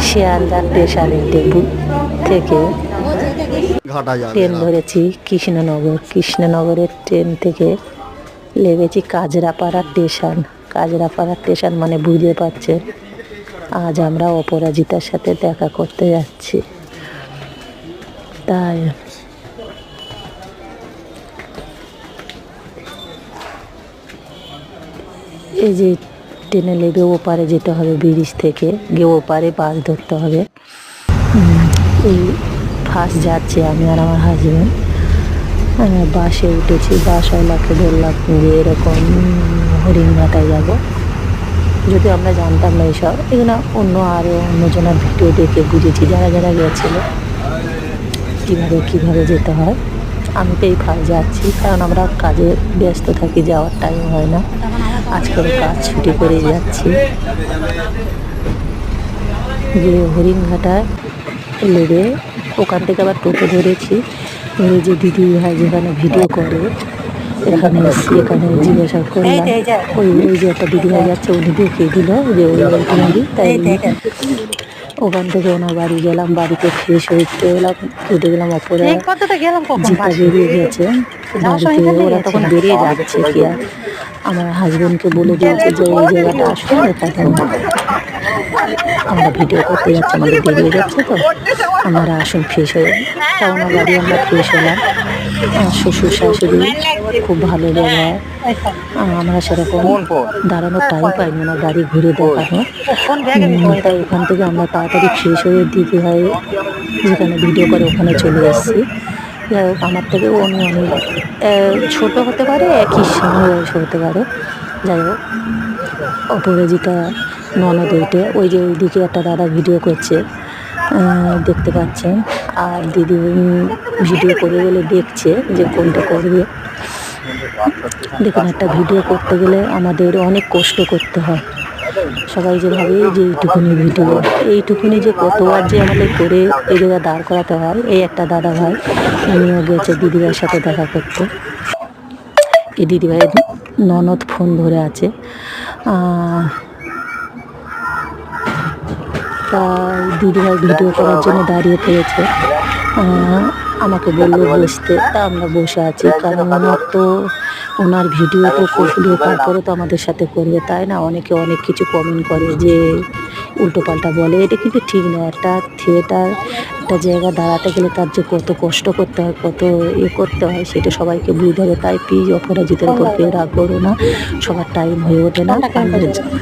শিয়ালদা স্টেশনের ডেপু থেকে ট্রেন ধরেছি কৃষ্ণনগর। কৃষ্ণনগরের ট্রেন থেকে লেগেছি কাজরাপাড়া স্টেশন। কাজরাপাড়া স্টেশন মানে বুঝতে পারছেন, আজ আমরা অপরাজিতার সাথে দেখা করতে যাচ্ছি। তাই এই যে ট্রেনে লেগে ওপারে যেতে হবে, ব্রিজ থেকে গিয়ে ওপারে বাস ধরতে হবে। এই ফার্স্ট যাচ্ছি আমি আর আমার হাজব্যান্ড। বাসে উঠেছি, বাসওয়ালাকে বললাম যে এরকম হরিণঘাটায় যাব। যদি আমরা জানতাম না এইসব, এগুলো অন্য আরও অন্যজনের ভিডিও দেখে বুঝেছি, যারা যারা গেছিলো কীভাবে যেতে হয়। আমি তো এই ফার্স্ট যাচ্ছি, কারণ আমরা কাজে ব্যস্ত থাকি, যাওয়ার টাইম হয় না। আজকের কাজ ছুটি করে যাচ্ছি। যে হরিণঘাটায় লেগে ওখান থেকে আবার টোটো ধরেছি। ধরে যে দিদি ভাই যেখানে ভিডিও করে এখানে এসছি, এখানে জিজ্ঞাসা করলাম। ওই যে একটা দিদি ভাই যাচ্ছে, উনি দেখিয়ে দিল যে ওই দিদি। তাই ওখান থেকে ওনার বাড়ি গেলাম, বাড়িতে ফ্রেশ হইতে গেলাম, খেতে গেলাম। অপরে জিতা বেরিয়ে গেছে বাড়িতে, ওরা তখন বেরিয়ে যাচ্ছে। কি আর আমার হাজব্যান্ডকে বলে দিয়েছে যে এই জায়গাটা আসুন, এখানে আমরা ভিডিও করতে যাচ্ছি, আমাদের বেরিয়ে যাচ্ছে, তো আপনারা আসুন, ফ্রেশ হয়ে। তা ওনার বাড়ি আমরা ফ্রেশ হলাম। শ্বশুর শাশুড়ি খুব ভালো ব্যবহার। আমরা সেরকম দাঁড়ানোর টাইম পাইনি ওনার বাড়ি ঘুরে দেখানো। তাই ওখান থেকে আমরা তাড়াতাড়ি ফ্রেশ হয়ে দিদি ভাই যেখানে ভিডিও করে ওখানে চলে এসেছি। যাই হোক, আমার থেকে উনি অনেক ছোটো হতে পারে, একই বয়স হতে পারে। যাই হোক, অপরাজিতা ননদ ওইটে, ওই যে ওইদিকে একটা দাদা ভিডিও করছে, দেখতে পাচ্ছেন। আর দিদি ভিডিও করে গেলে দেখছে যে কোনটা করবে। দেখুন, একটা ভিডিও করতে গেলে আমাদের অনেক কষ্ট করতে হয়। সবাই যে ভাবে যে এইটুকুনি যে কতবার যে আমাদের করে এই জায়গায় দাঁড় করাতে হয়। এই একটা দাদা ভাই, উনিও গেছে দিদিভাইয়ের সাথে দেখা করতে। এই দিদিভাইয়ের ননদ ফোন ধরে আছে। তা দিদিভাই ভিডিও করার জন্য দাঁড়িয়ে পড়েছে, আমাকে বললো বসতে। তা আমরা বসে আছি, কারণ ওনার ভিডিও তো করলে তারপরে তো আমাদের সাথে করবে, তাই না? অনেকে অনেক কিছু কমেন্ট করে যে উল্টোপাল্টা বলে, এটা কিন্তু ঠিক না। একটা থিয়েটার, একটা জায়গা দাঁড়াতে গেলে তার যে কত কষ্ট করতে হয়, কত করতে হয়, সেটা সবাইকে বুঝতে হবে। তাই প্লিজ অপরাজিতার উপর কেউ রাগ করো না, সবার টাইম হয়ে ওঠে না।